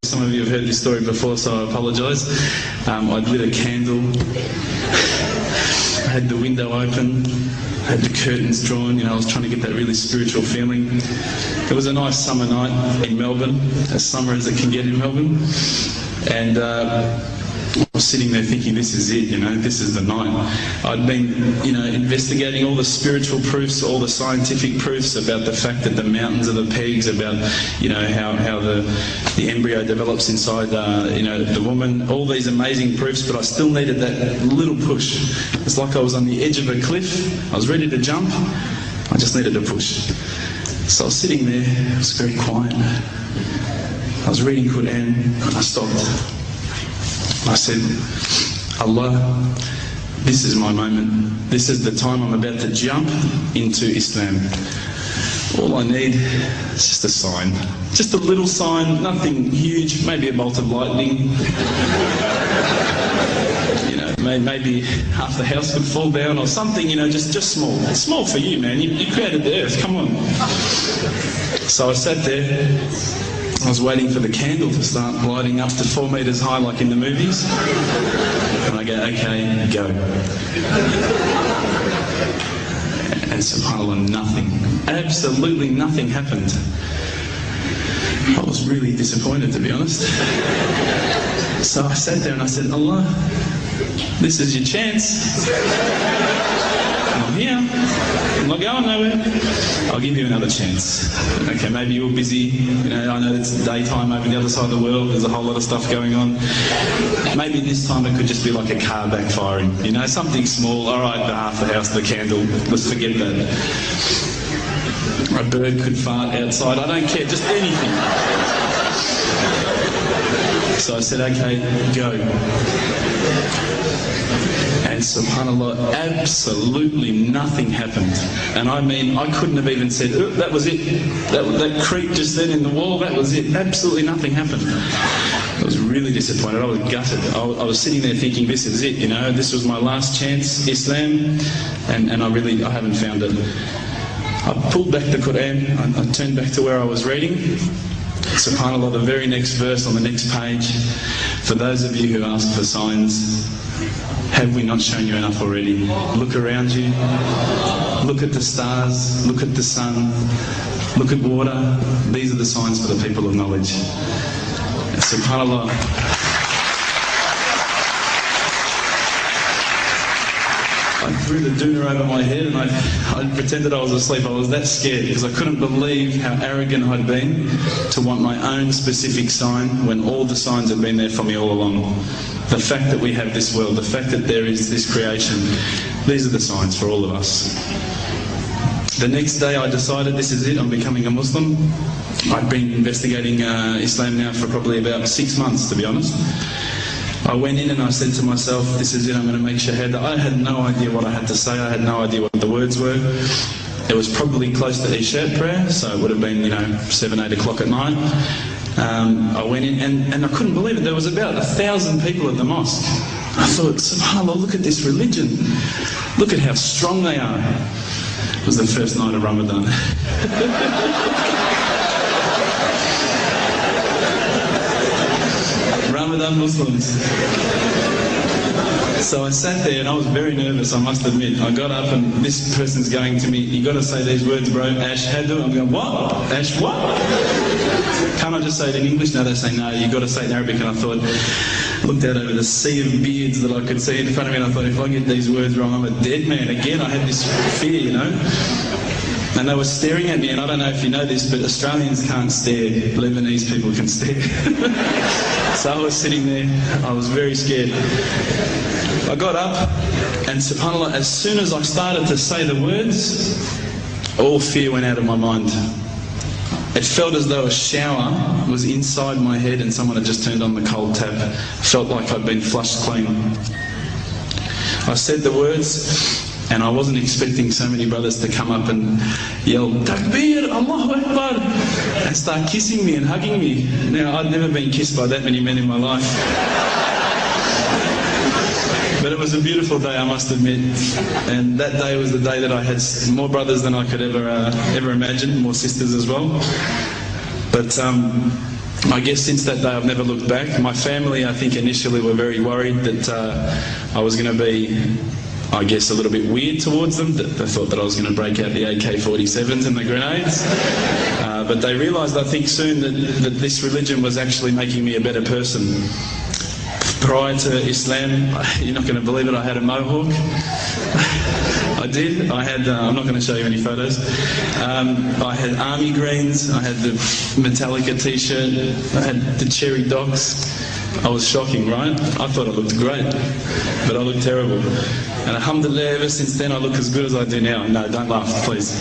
Some of you have heard this story before, so I apologise. I'd lit a candle, I had the window open, I had the curtains drawn, I was trying to get that really spiritual feeling. It was a nice summer night in Melbourne, as summer as it can get in Melbourne, and I was sitting there thinking, this is it, this is the night. I'd been, investigating all the spiritual proofs, all the scientific proofs about the fact that the mountains are the pegs, about, how the embryo develops inside, the woman, all these amazing proofs, but I still needed that little push. It's like I was on the edge of a cliff, I was ready to jump, I just needed a push. So I was sitting there, it was very quiet. I was reading Quran, and I stopped. I said, Allah, this is my moment. This is the time I'm about to jump into Islam. All I need is just a sign. Just a little sign, nothing huge, maybe a bolt of lightning. Maybe half the house could fall down or something, just small. It's small for you, man. You created the earth, come on. So I sat there. I was waiting for the candle to start lighting up to 4 metres high like in the movies. And I go, okay, go. And subhanAllah, nothing. Absolutely nothing happened. I was really disappointed, to be honest. So I sat there and I said, Allah, this is your chance. I'm here. I'm not going nowhere. I'll give you another chance. Okay, maybe you're busy. I know it's daytime over the other side of the world. There's a whole lot of stuff going on. Maybe this time it could just be like a car backfiring. Something small. All right, the half the house, the candle. Let's forget that. A bird could fart outside. I don't care. Just anything. So I said, okay, go. And subhanAllah, absolutely nothing happened. And I mean, I couldn't have even said, oh, that was it. That creak just then in the wall, that was it. Absolutely nothing happened. I was really disappointed. I was gutted. I was sitting there thinking, this is it, this was my last chance, Islam, and I haven't found it. I pulled back the Quran, I turned back to where I was reading. SubhanAllah, the very next verse on the next page, for those of you who ask for signs, have we not shown you enough already? Look around you, look at the stars, look at the sun, look at water. These are the signs for the people of knowledge. SubhanAllah. I threw the doona over my head and I pretended I was asleep. I was that scared because I couldn't believe how arrogant I'd been to want my own specific sign when all the signs had been there for me all along. The fact that we have this world, the fact that there is this creation, these are the signs for all of us. The next day I decided this is it, I'm becoming a Muslim. I'd been investigating Islam now for probably about 6 months, to be honest. I went in and I said to myself, this is it, I'm going to make Shahid. I had no idea what I had to say, I had no idea what the words were. It was probably close to Isha prayer, so it would have been, 7, 8 o'clock at night. I went in and I couldn't believe it, there was about 1,000 people at the mosque. I thought, subhanAllah, look at this religion. Look at how strong they are. It was the first night of Ramadan. Ramadan Muslims. So I sat there and I was very nervous, I must admit. I got up and this person's going to me, you got to say these words, bro, Ashhadu. I'm going, what? Ash what? Can't I just say it in English? No, they say, no, you got to say it in Arabic. And I thought, looked out over the sea of beards that I could see in front of me and I thought, if I get these words wrong, I'm a dead man. Again, I had this fear, And they were staring at me, and I don't know if you know this, but Australians can't stare. Lebanese people can stare. So I was sitting there, I was very scared. I got up, and subhanAllah, as soon as I started to say the words, all fear went out of my mind. It felt as though a shower was inside my head and someone had just turned on the cold tap. I felt like I'd been flushed clean. I said the words, and I wasn't expecting so many brothers to come up and yell, Takbir, Allahu Akbar, and start kissing me and hugging me. Now, I'd never been kissed by that many men in my life. But it was a beautiful day, I must admit. And that day was the day that I had more brothers than I could ever imagine, more sisters as well. But I guess since that day I've never looked back. My family, I think, initially were very worried that I was going to be, I guess, a little bit weird towards them. They thought that I was going to break out the AK-47s and the grenades. But they realised, I think, soon that this religion was actually making me a better person. Prior to Islam, you're not going to believe it, I had a mohawk. I did. I had, I'm not going to show you any photos. I had army greens, I had the Metallica t-shirt, I had the cherry docs. I was shocking, right? I thought I looked great, but I looked terrible. And alhamdulillah, ever since then I look as good as I do now. No, don't laugh, please.